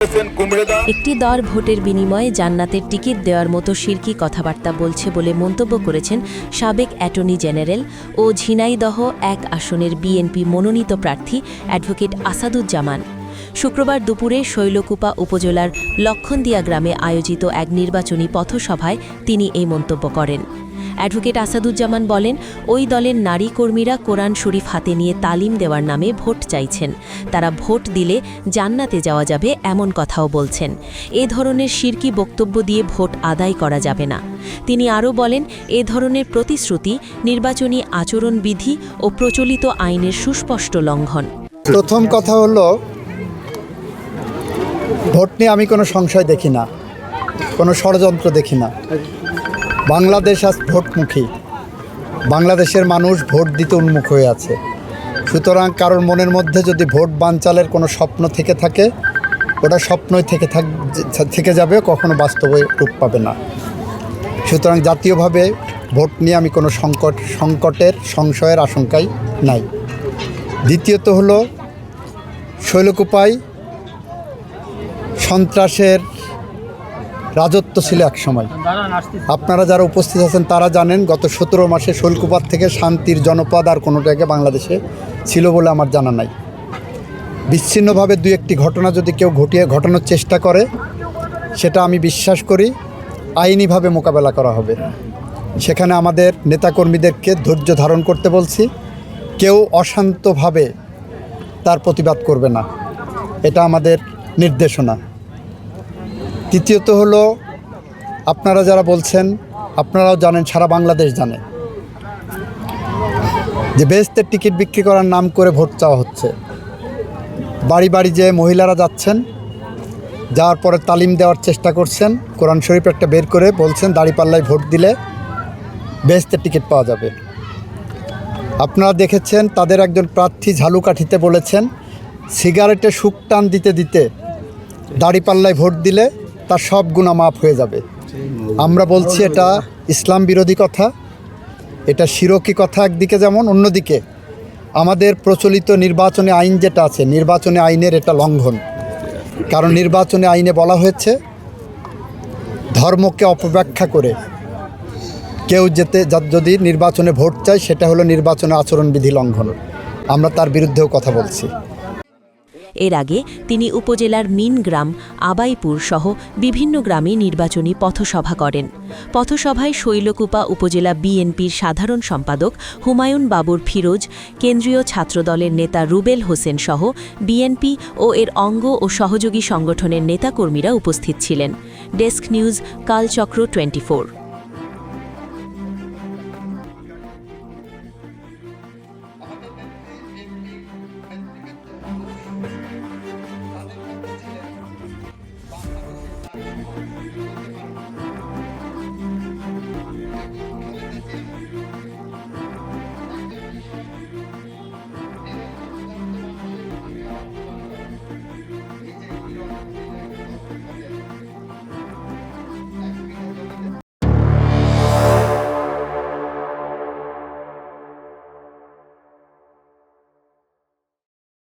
একটি দর ভোটের বিনিময়ে জান্নাতের টিকিট দেওয়ার মতো শিরকি কথাবার্তা বলছে বলে মন্তব্য করেছেন সাবেক অ্যাটর্নি জেনারেল ও ঝিনাইদহ ১ আসনের বিএনপি মনোনীত প্রার্থী অ্যাডভোকেট আসাদুজ্জামান। শুক্রবার দুপুরে শৈলকুপা উপজেলার লক্ষণদিয়া গ্রামে আয়োজিত এক নির্বাচনী পথসভায় তিনি এই মন্তব্য করেন। অ্যাডভোকেট আসাদুজ্জামান বলেন, ওই দলের নারী কর্মীরা কোরআন শরীফ হাতে নিয়ে তালিম দেওয়ার নামে ভোট চাইছেন। তারা ভোট দিলে জান্নাতে যাওয়া যাবে এমন কথাও বলছেন। এ ধরনের শিরকি বক্তব্য দিয়ে ভোট আদায় করা যাবে না। তিনি আরও বলেন, এ ধরনের প্রতিশ্রুতি নির্বাচনী আচরণবিধি ও প্রচলিত আইনের সুস্পষ্ট লঙ্ঘন। প্রথম কথা হলো, ভোট নিয়ে আমি কোনো সংশয় দেখি না, কোনো ষড়যন্ত্র দেখি না। বাংলাদেশ আজ ভোটমুখী, বাংলাদেশের মানুষ ভোট দিতে উন্মুখ হয়ে আছে। সুতরাং কারোর মনের মধ্যে যদি ভোট বানচালের কোনো স্বপ্ন থেকে থাকে, ওটা স্বপ্নই থেকে যাবে, কখনো বাস্তবে রূপ পাবে না। সুতরাং জাতীয়ভাবে ভোট নিয়ে আমি কোনো সংকটের সংশয়ের আশঙ্কাই নাই। দ্বিতীয়ত হলো, শৈলকুপায় সন্ত্রাসের রাজত্ব ছিল এক সময়। আপনারা যারা উপস্থিত আছেন তারা জানেন, গত 17 মাসে শৈলকুপার থেকে শান্তির জনপদ আর কোনো জায়গায় বাংলাদেশে ছিল বলে আমার জানা নাই। বিচ্ছিন্নভাবে দুই একটি ঘটনা যদি কেউ ঘটানোর চেষ্টা করে, সেটা আমি বিশ্বাস করি আইনিভাবে মোকাবেলা করা হবে। সেখানে আমাদের নেতাকর্মীদেরকে ধৈর্য ধারণ করতে বলছি। কেউ অশান্তভাবে তার প্রতিবাদ করবে না, এটা আমাদের নির্দেশনা। তৃতীয়ত হলো, আপনারা যারা বলছেন, আপনারাও জানেন, সারা বাংলাদেশ জানে যে বেহেশতের টিকিট বিক্রি করার নাম করে ভোট চাওয়া হচ্ছে। বাড়ি বাড়ি যে মহিলারা যাচ্ছেন, যাওয়ার পরে তালিম দেওয়ার চেষ্টা করছেন, কোরআন শরীফ একটা বের করে বলছেন দাঁড়িপাল্লায় ভোট দিলে বেহেশতের টিকিট পাওয়া যাবে। আপনারা দেখেছেন, তাদের একজন প্রার্থী ঝালুকাঠিতে বলেছেন সিগারেটে শুক টান দিতে দিতে দাঁড়িপাল্লায় ভোট দিলে তার সব গুনাহ মাফ হয়ে যাবে। আমরা বলছি এটা ইসলাম বিরোধী কথা, এটা শিরকি কথা একদিকে, যেমন অন্যদিকে আমাদের প্রচলিত নির্বাচনী আইন যেটা আছে, নির্বাচনী আইনের এটা লঙ্ঘন। কারণ নির্বাচনী আইনে বলা হয়েছে, ধর্মকে অপব্যাখ্যা করে কেউ যদি নির্বাচনে ভোট চায়, সেটা হলো নির্বাচনী আচরণবিধি লঙ্ঘন। আমরা তার বিরুদ্ধেও কথা বলছি। এর আগে তিনি উপজেলার মিনগ্রাম, আবাইপুর সহ বিভিন্ন গ্রামে নির্বাচনী পথসভা করেন। পথসভায় শৈলকুপা উপজেলা বিএনপির সাধারণ সম্পাদক হুমায়ুন বাবুর ফিরোজ, কেন্দ্রীয় ছাত্রদলের নেতা রুবেল হোসেন সহ বিএনপি ও এর অঙ্গ ও সহযোগী সংগঠনের নেতাকর্মীরা উপস্থিত ছিলেন। Desk news, Kalchakra 24।